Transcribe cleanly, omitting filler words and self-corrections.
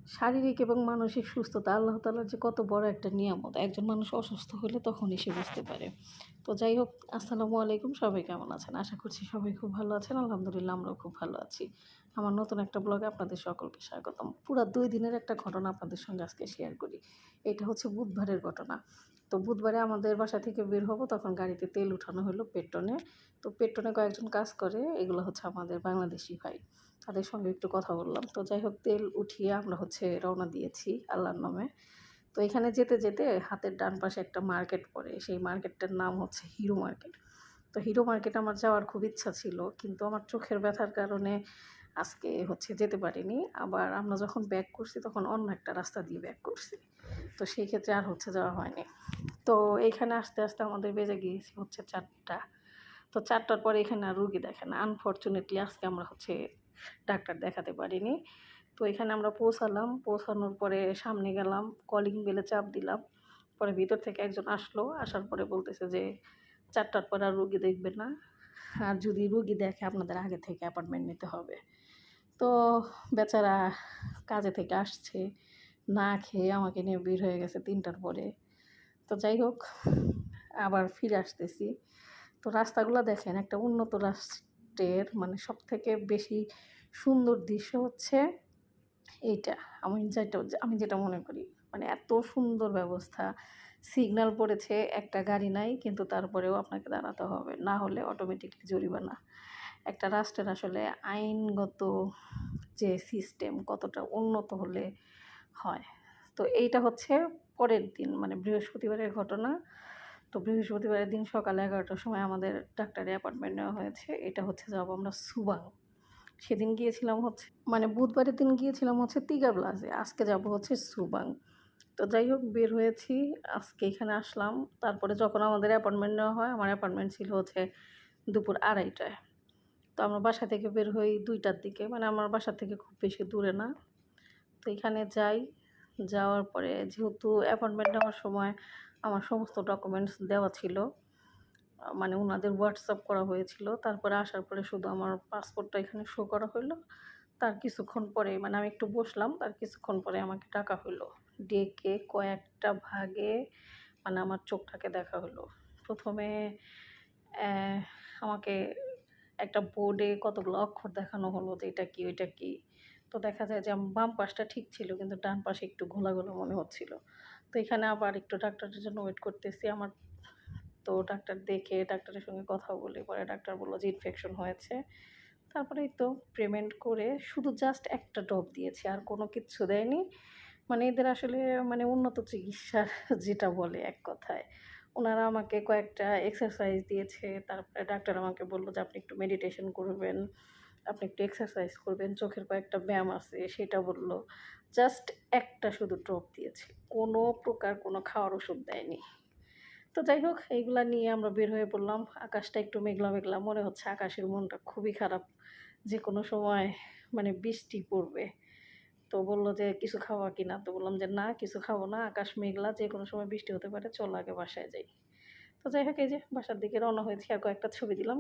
শারীরিক এবং মানসিক সুস্থতা আল্লাহ তাআলার যে কত বড় একটা নিয়ামত। একজন মানুষ অসুস্থ হলে তখনই সে বুঝতে পারে। তো যাই হোক, আসসালামু আলাইকুম। সবাই কেমন আছেন? আশা করছি সবাই খুব ভালো আছেন। আলহামদুলিল্লাহ আমরাও খুব ভালো আছি। আমার নতুন একটা ব্লগে আপনাদের সকলকে স্বাগতম। পুরা ২ দিনের একটা ঘটনা আপনাদের সঙ্গে আজকে শেয়ার করি। এটা হচ্ছে বুধবারের ঘটনা। তো বুধবারে আমাদের বাসা থেকে বের হব, তখন গাড়িতে তেল উঠানো হলো পেট্রোনে। তো পেট্রোনে কয়েকজন কাজ করে, এগুলো হচ্ছে আমাদের বাংলাদেশি ভাই। তাদের সঙ্গে একটু কথা বললাম। তো যাই হোক, তেল উঠিয়ে আমরা হচ্ছে রওনা দিয়েছি আল্লাহর নামে। তো এখানে যেতে যেতে হাতের ডান পাশে একটা মার্কেট পড়ে। সেই মার্কেটটার নাম হচ্ছে হিরো মার্কেট। তো হিরো মার্কেট আমার যাওয়ার খুব ইচ্ছা ছিল, কিন্তু আমার চোখের ব্যথার কারণে আজকে হচ্ছে যেতে পারিনি। আবার আমরা যখন ব্যাক করছি তখন অন্য একটা রাস্তা দিয়ে ব্যাক করছি। তো সেই ক্ষেত্রে আর হচ্ছে যাওয়া হয়নি। তো এইখানে আসতে আসতে আমাদের বেজে গিয়েছে হচ্ছে 4টা। তো 4টার পরে এখানে আর রুগী দেখে না। আনফরচুনেটলি আজকে আমরা হচ্ছে ডাক্তার দেখাতে পারিনি। তো এখানে আমরা পৌঁছালাম। পৌঁছানোর পরে সামনে গেলাম, কলিং বেলে চাপ দিলাম। পরে ভিতর থেকে একজন আসলো। আসার পরে বলতেছে যে 4টার পর আর রুগী দেখবে না। আর যদি রুগী দেখে আপনাদের আগে থেকে অ্যাপয়েন্টমেন্ট নিতে হবে। তো বেচারা কাজে থেকে আসছে, না খেয়ে আমাকে নিয়ে বের হয়ে গেছে 3টার পরে। তো যাই হোক, আবার ফিরে আসতেছি। তো রাস্তাগুলো দেখেন, একটা উন্নত রাষ্ট্রের মানে সবথেকে বেশি সুন্দর দৃশ্য হচ্ছে এইটা। আমি যেটা মনে করি, মানে এত সুন্দর ব্যবস্থা। সিগন্যাল পড়েছে, একটা গাড়ি নাই, কিন্তু তারপরেও আপনাকে দাঁড়াতে হবে, না হলে অটোমেটিকলি জরিমানা। একটা রাষ্ট্রের আসলে আইনগত যে সিস্টেম কতটা উন্নত হলে হয়। তো এইটা হচ্ছে পরের দিন, মানে বৃহস্পতিবারের ঘটনা। তো বৃহস্পতিবারের দিন সকাল 11টার সময় আমাদের ডাক্তারের অ্যাপয়েন্টমেন্ট নেওয়া হয়েছে। এটা হচ্ছে যাব আমরা সুবাং। সেদিন গিয়েছিলাম হচ্ছে, মানে বুধবারের দিন গিয়েছিলাম হচ্ছে তিগা প্লাজে, আজকে যাব হচ্ছে সুবাং। তো যাই হোক, বের হয়েছি, আজকে এখানে আসলাম। তারপরে যখন আমাদের অ্যাপয়েন্টমেন্ট নেওয়া হয়, আমার অ্যাপয়েন্টমেন্ট ছিল হচ্ছে দুপুর 2:30টায়। তো আমরা বাসা থেকে বের হই 2টার দিকে, মানে আমার বাসা থেকে খুব বেশি দূরে না। তো এখানে যাই, যাওয়ার পরে যেহেতু অ্যাপয়েন্টমেন্ট নেওয়ার সময় আমার সমস্ত ডকুমেন্টস দেওয়া ছিল, মানে ওনাদের হোয়াটসঅ্যাপ করা হয়েছিল। তারপরে আসার পরে শুধু আমার পাসপোর্টটা এখানে শো করা হলো। তার কিছুক্ষণ পরে, মানে আমি একটু বসলাম, তার কিছুক্ষণ পরে আমাকে ডাকা হলো। ডেকে কয়েকটা ভাগে মানে আমার চোখটাকে দেখা হলো। প্রথমে আমাকে একটা বোর্ডে কতগুলো অক্ষর দেখানো হলো যে এটা কি, ওইটা কি। তো দেখা যায় যে আমার বাম পাশটা ঠিক ছিল, কিন্তু ডান পাশে একটু ঘোলা ঘোলা মনে হচ্ছিল। তো এখানে আবার একটু ডাক্তারের জন্য ওয়েট করতেছি আমার। তো ডাক্তার দেখে, ডাক্তারের সঙ্গে কথা বলে পরে ডাক্তার বলল যে ইনফেকশন হয়েছে। তারপরেই তো পেমেন্ট করে শুধু জাস্ট একটা ড্রপ দিয়েছে, আর কোনো কিচ্ছু দেয়নি। মানে এদের আসলে মানে উন্নত চিকিৎসার যেটা বলে এক কথায়। ওনারা আমাকে কয়েকটা এক্সারসাইজ দিয়েছে। তারপরে ডাক্তার আমাকে বলল যে আপনি একটু মেডিটেশন করবেন, আপনি একটু এক্সারসাইজ করবেন, চোখের কয়েকটা ব্যায়াম আছে সেটা বলল। জাস্ট একটা শুধু ড্রপ দিয়েছে। কোনো প্রকার কোনো খাওয়ার ওষুধ দেয়নি। তো যাই হোক, এইগুলা নিয়ে আমরা বের হয়ে পড়লাম। আকাশটা একটু মেঘলা মেঘলা মনে হচ্ছে, আকাশের মনটা খুবই খারাপ, যে কোনো সময় মানে বৃষ্টি পড়বে। তো বলল যে কিছু খাওয়া কিনা? তো বললাম যে না, কিছু খাবো না, আকাশ মেঘলা, যে কোনো সময় বৃষ্টি হতে পারে, চলো আগে বাসায় যাই। তো যাই হোক, এই যে বাসার দিকে রওনা হয়েছি। আর কয়েকটা ছবি দিলাম।